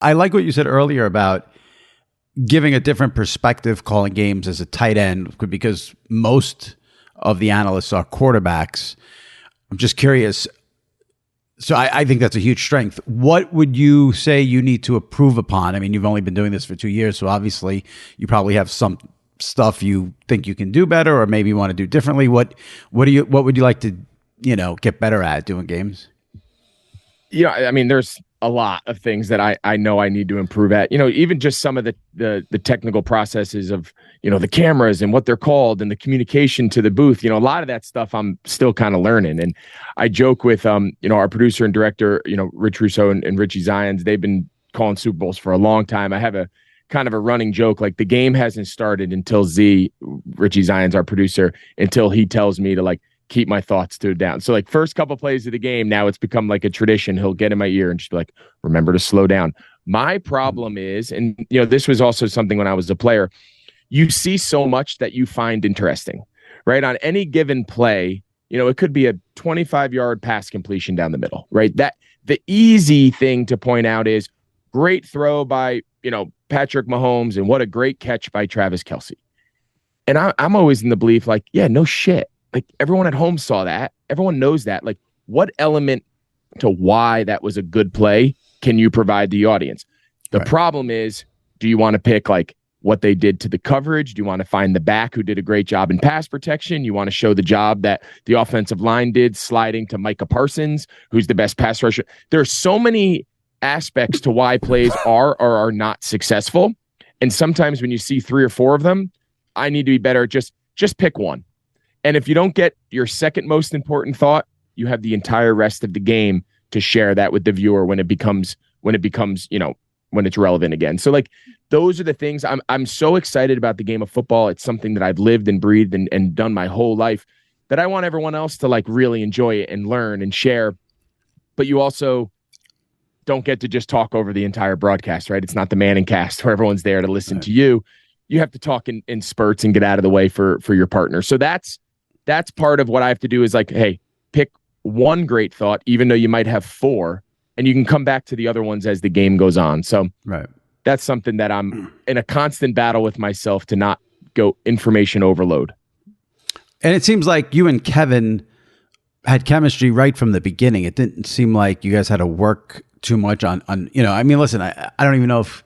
I like what you said earlier about giving a different perspective calling games as a tight end, because most of the analysts are quarterbacks. I'm just curious. So I think that's a huge strength. What would you say you need to improve upon? I mean, you've only been doing this for 2 years, so obviously you probably have some stuff you think you can do better, or maybe you want to do differently. What would you like to, get better at doing games? Yeah, I mean, there's a lot of things that I know I need to improve at. Even just some of the technical processes of, the cameras and what they're called and the communication to the booth. A lot of that stuff I'm still kind of learning. And I joke with, our producer and director, Rich Russo and Richie Zions. They've been calling Super Bowls for a long time. I have a kind of a running joke, like the game hasn't started until Richie Zions, our producer, until he tells me to keep my thoughts down. So first couple plays of the game, now it's become like a tradition. He'll get in my ear and just be like, remember to slow down. My problem is, and this was also something when I was a player, you see so much that you find interesting, right? On any given play, it could be a 25-yard pass completion down the middle, right? That the easy thing to point out is great throw by, Patrick Mahomes, and what a great catch by Travis Kelce. And I'm always in the belief yeah, no shit. Everyone at home saw that. Everyone knows that. What element to why that was a good play can you provide the audience? The problem is, do you want to pick what they did to the coverage? Do you want to find the back who did a great job in pass protection? You want to show the job that the offensive line did sliding to Micah Parsons, who's the best pass rusher? There are so many aspects to why plays are or are not successful. And sometimes when you see 3 or 4 of them, I need to be better. Just pick one. And if you don't get your second most important thought, you have the entire rest of the game to share that with the viewer when it becomes, when it's relevant again. So those are the things I'm so excited about the game of football. It's something that I've lived and breathed and done my whole life, that I want everyone else to really enjoy it and learn and share. But you also don't get to just talk over the entire broadcast, right? It's not the Manning cast where everyone's there to listen to you. You have to talk in spurts and get out of the way for your partner. So that's part of what I have to do is hey, pick one great thought, even though you might have 4, and you can come back to the other ones as the game goes on. So that's something that I'm in a constant battle with myself to not go information overload. And it seems like you and Kevin had chemistry right from the beginning. It didn't seem like you guys had to work too much on I mean, listen, I don't even know if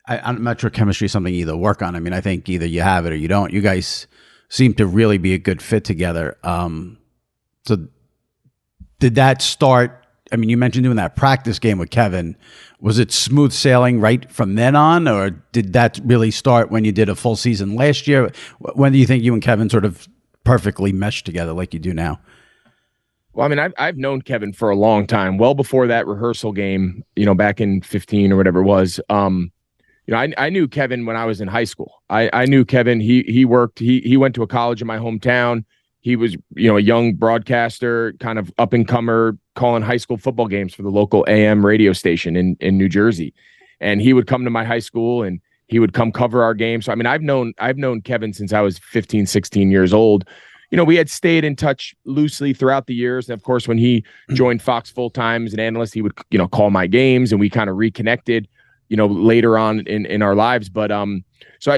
I'm not sure chemistry is something you either work on. I mean, I think either you have it or you don't. You guys seem to really be a good fit together. So did that start? I mean, you mentioned doing that practice game with Kevin. Was it smooth sailing right from then on, or did that really start when you did a full season last year? When do you think you and Kevin sort of perfectly meshed together like you do now? Well, I mean, I've known Kevin for a long time, well before that rehearsal game, back in 15 or whatever it was. I knew Kevin when I was in high school. I knew Kevin. He worked. He went to a college in my hometown. He was, a young broadcaster, kind of up and comer, calling high school football games for the local AM radio station in New Jersey. And he would come to my high school and he would come cover our games. So I mean, I've known Kevin since I was 15, 16 years old. We had stayed in touch loosely throughout the years. And of course, when he joined Fox full time as an analyst, he would, call my games, and we kind of reconnected, later on in our lives. But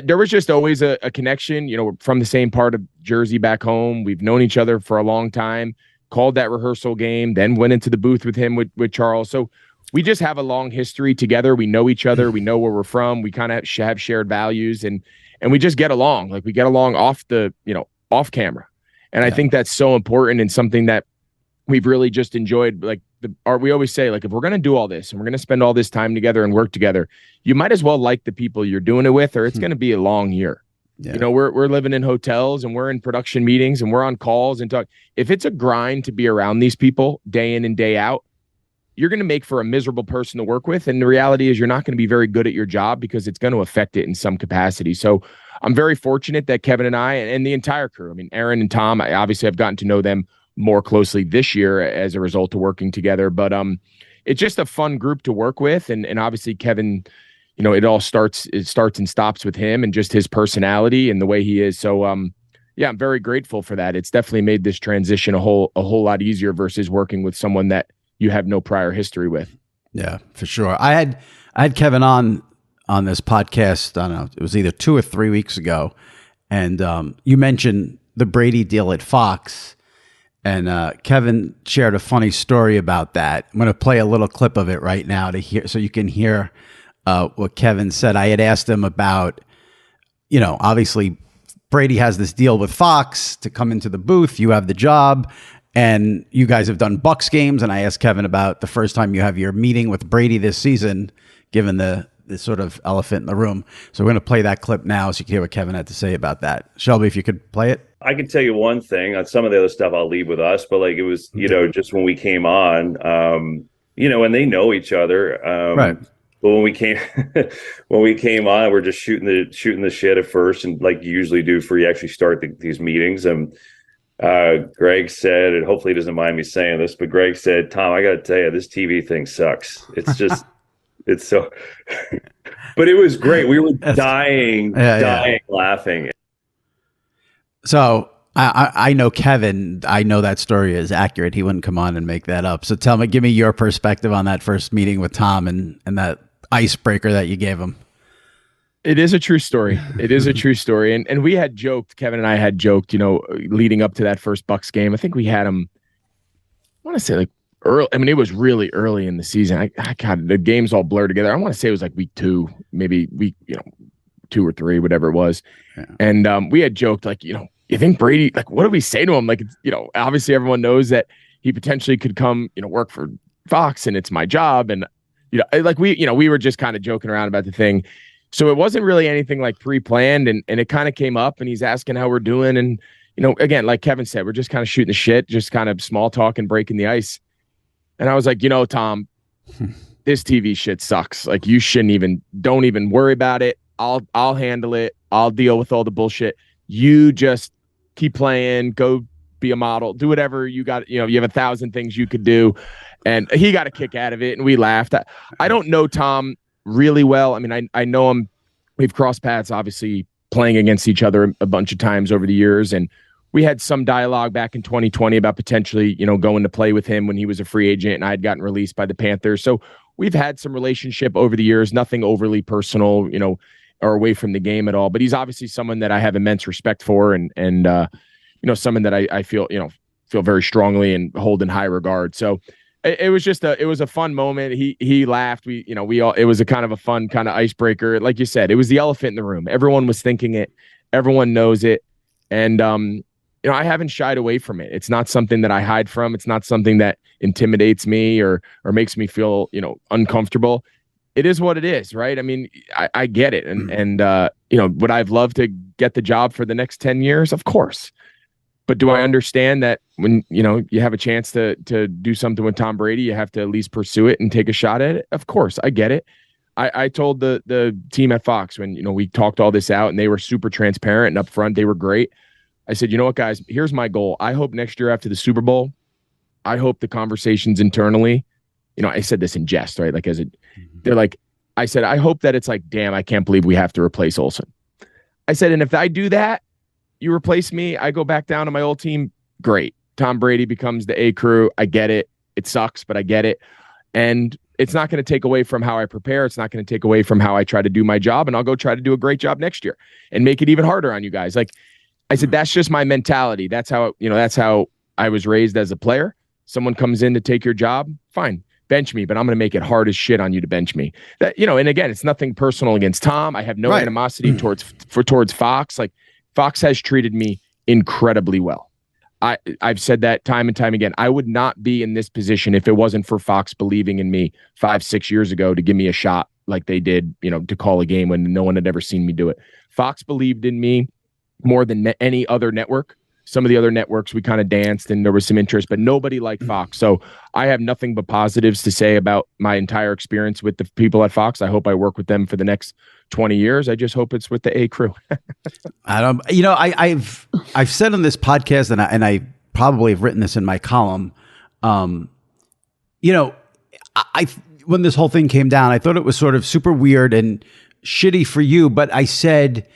there was just always a connection, from the same part of Jersey back home. We've known each other for a long time, called that rehearsal game, then went into the booth with him with Charles. So we just have a long history together. We know each other. We know where we're from. We kind of have shared values, and we just get along. We get along off off camera. And I think that's so important, and something that we've really just enjoyed. We always say, if we're going to do all this and we're going to spend all this time together and work together, you might as well like the people you're doing it with, or it's going to be a long year. Yeah. We're living in hotels and we're in production meetings and we're on calls and talk. If it's a grind to be around these people day in and day out, you're going to make for a miserable person to work with. And the reality is you're not going to be very good at your job because it's going to affect it in some capacity. So I'm very fortunate that Kevin and I and the entire crew, I mean, Aaron and Tom, I obviously have gotten to know them more closely this year as a result of working together. But it's just a fun group to work with. And obviously Kevin, it starts and stops with him and just his personality and the way he is. So I'm very grateful for that. It's definitely made this transition a whole lot easier versus working with someone that you have no prior history with. Yeah, for sure. I I had Kevin on this podcast. I don't know, it was either 2 or 3 weeks ago, and you mentioned the Brady deal at Fox, and Kevin shared a funny story about that. I'm going to play a little clip of it right now to hear, so you can hear what Kevin said. I had asked him about, obviously Brady has this deal with Fox to come into the booth. You have the job, and you guys have done Bucks games. And I asked Kevin about the first time you have your meeting with Brady this season, given the sort of elephant in the room. So we're going to play that clip now so you can hear what Kevin had to say about that. Shelby, if you could play it. I can tell you one thing. On some of the other stuff, I'll leave with us. But it was, just when we came on, and they know each other. Right. But when we came on, we're just shooting the shit at first, and like you usually do before you actually start these meetings. And Greg said, and hopefully he doesn't mind me saying this, but Greg said, "Tom, I got to tell you, this TV thing sucks. It's just, it's so." But it was great. We were dying laughing. So I know Kevin. I know that story is accurate. He wouldn't come on and make that up. So give me your perspective on that first meeting with Tom and that icebreaker that you gave him. It is a true story. It is a true story. And we had joked, Kevin and I had joked, leading up to that first Bucks game. I think we had him, I want to say early. I mean, it was really early in the season. God, the games all blur together. I want to say it was week 2, maybe week, 2 or 3, whatever it was. Yeah. And we had joked you think Brady, what do we say to him? Obviously everyone knows that he potentially could come, work for Fox, and it's my job. And, we were just kind of joking around about the thing. So it wasn't really anything pre-planned, and it kind of came up, and he's asking how we're doing. And, again, like Kevin said, we're just kind of shooting the shit, just kind of small talk and breaking the ice. And I was like, Tom, this TV shit sucks. You don't even worry about it. I'll handle it. I'll deal with all the bullshit. You just keep playing, go be a model, do whatever you got. You have 1,000 things you could do. And he got a kick out of it, and we laughed. I don't know Tom really well. I mean, I know him. We've crossed paths, obviously, playing against each other a bunch of times over the years. And we had some dialogue back in 2020 about potentially, going to play with him when he was a free agent and I had gotten released by the Panthers. So we've had some relationship over the years, nothing overly personal, or away from the game at all. But he's obviously someone that I have immense respect for, and someone that I feel very strongly and hold in high regard. So it was just it was a fun moment. He laughed. It was a kind of a fun kind of icebreaker. Like you said, it was the elephant in the room. Everyone was thinking it. Everyone knows it. And, I haven't shied away from it. It's not something that I hide from. It's not something that intimidates me or makes me feel, uncomfortable. It is what it is, right? I mean, I get it. And would I've loved to get the job for the next 10 years? Of course. But do I understand that when, you have a chance to do something with Tom Brady, you have to at least pursue it and take a shot at it? Of course, I get it. I told the team at Fox when, we talked all this out, and they were super transparent and upfront. They were great. I said, you know what, guys, here's my goal. I hope next year after the Super Bowl, I hope the conversations internally, I said this in jest, right? They're like, I said, I hope that it's damn, I can't believe we have to replace Olsen. I said, and if I do that, you replace me, I go back down to my old team, great. Tom Brady becomes the A crew. I get it. It sucks, but I get it. And it's not going to take away from how I prepare. It's not going to take away from how I try to do my job. And I'll go try to do a great job next year and make it even harder on you guys. I said, that's just my mentality. That's how I was raised as a player. Someone comes in to take your job, fine, bench me, but I'm going to make it hard as shit on you to bench me. That, and again, it's nothing personal against Tom. I have no animosity towards Fox. Fox has treated me incredibly well. I've said that time and time again. I would not be in this position if it wasn't for Fox believing in me 5-6 years ago to give me a shot like they did, to call a game when no one had ever seen me do it. Fox believed in me more than any other network. Some of the other networks, we kind of danced and there was some interest, but nobody like Fox. So I have nothing but positives to say about my entire experience with the people at Fox. I hope I work with them for the next 20 years. I just hope it's with the A crew. I've said on this podcast, and I probably have written this in my column. I when this whole thing came down, I thought it was sort of super weird and shitty for you. But I said,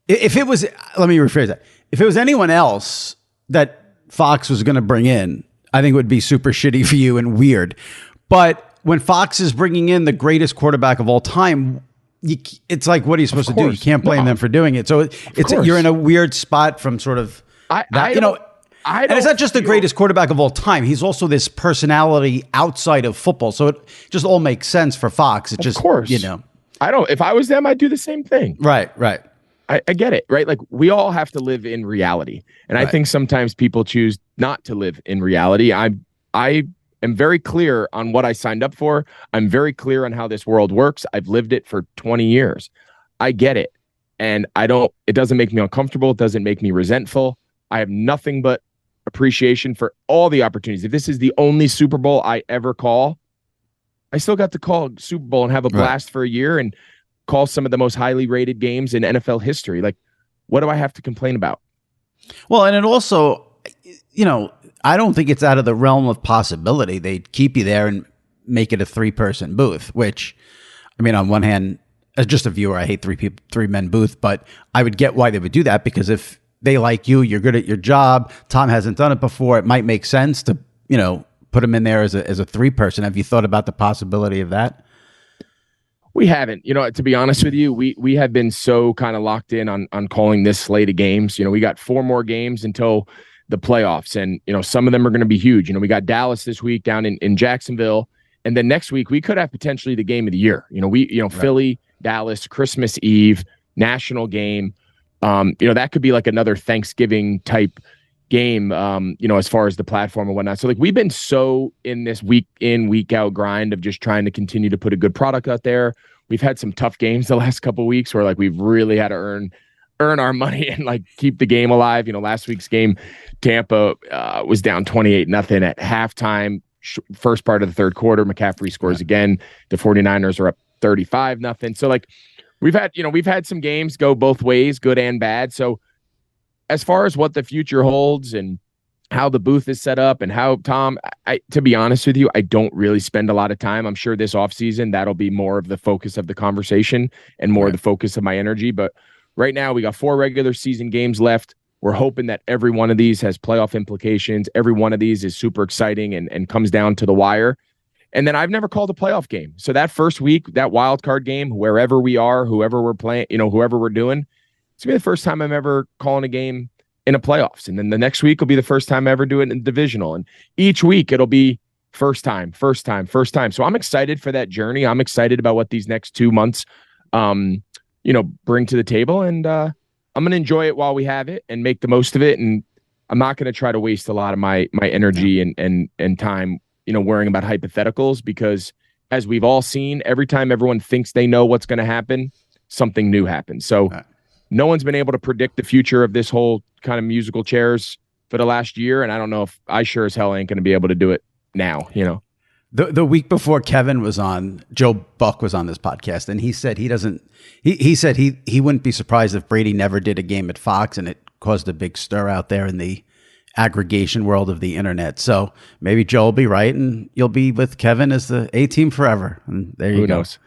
if it was, let me rephrase that. If it was anyone else that Fox was going to bring in, I think it would be super shitty for you and weird. But when Fox is bringing in the greatest quarterback of all time, it's like, what are you supposed to do? You can't blame them for doing it. So you're in a weird spot from sort of and it's not just the greatest quarterback of all time. He's also this personality outside of football. So it just all makes sense for Fox. It just, if I was them, I'd do the same thing. Right. I get it, right? Like, we all have to live in reality. And I think sometimes people choose not to live in reality. I am very clear on what I signed up for. I'm very clear on how this world works. I've lived it for 20 years. I get it. And it doesn't make me uncomfortable. It doesn't make me resentful. I have nothing but appreciation for all the opportunities. If this is the only Super Bowl I ever call, I still got to call Super Bowl and have a blast for a year and call some of the most highly rated games in NFL history. Like, what do I have to complain about? Well, and it also, I don't think it's out of the realm of possibility. They'd keep you there and make it a 3-person booth, which, I mean, on one hand, as just a viewer, I hate 3-man booth, but I would get why they would do that, because if they like you, you're good at your job, Tom hasn't done it before, it might make sense to, put him in there as a 3-person. Have you thought about the possibility of that? We haven't. To be honest with you, we have been so kind of locked in on calling this slate of games. We got 4 more games until the playoffs, and some of them are going to be huge. We got Dallas this week down in Jacksonville, and then next week we could have potentially the game of the year. Philly, Dallas, Christmas Eve, national game. That could be like another Thanksgiving type game, as far as the platform and whatnot. So, like, we've been so in this week in, week out grind of just trying to continue to put a good product out there. We've had some tough games the last couple of weeks where, like, we've really had to earn our money and, like, keep the game alive. Last week's game, Tampa was down 28-0 at halftime. First part of the third quarter, McCaffrey scores again. The 49ers are up 35-0. So, like, we've had some games go both ways, good and bad. So, as far as what the future holds and how the booth is set up and how, Tom, to be honest with you, I don't really spend a lot of time. I'm sure this offseason, that'll be more of the focus of the conversation and more of the focus of my energy. But right now, we got 4 regular season games left. We're hoping that every one of these has playoff implications. Every one of these is super exciting and comes down to the wire. And then I've never called a playoff game. So that first week, that wild card game, wherever we are, whoever we're playing, whoever we're doing, it's going to be the first time I'm ever calling a game in a playoffs. And then the next week will be the first time I ever do it in divisional. And each week it'll be first time. So I'm excited for that journey. I'm excited about what these next 2 months, bring to the table. And I'm going to enjoy it while we have it and make the most of it. And I'm not going to try to waste a lot of my energy and time, worrying about hypotheticals, because as we've all seen, every time everyone thinks they know what's going to happen, something new happens. So no one's been able to predict the future of this whole kind of musical chairs for the last year. And I don't know if I sure as hell ain't going to be able to do it now, The week before Kevin was on, Joe Buck was on this podcast, and he said he wouldn't be surprised if Brady never did a game at Fox, and it caused a big stir out there in the aggregation world of the internet. So maybe Joe will be right, and you'll be with Kevin as the A-team forever. And there you go. Who knows?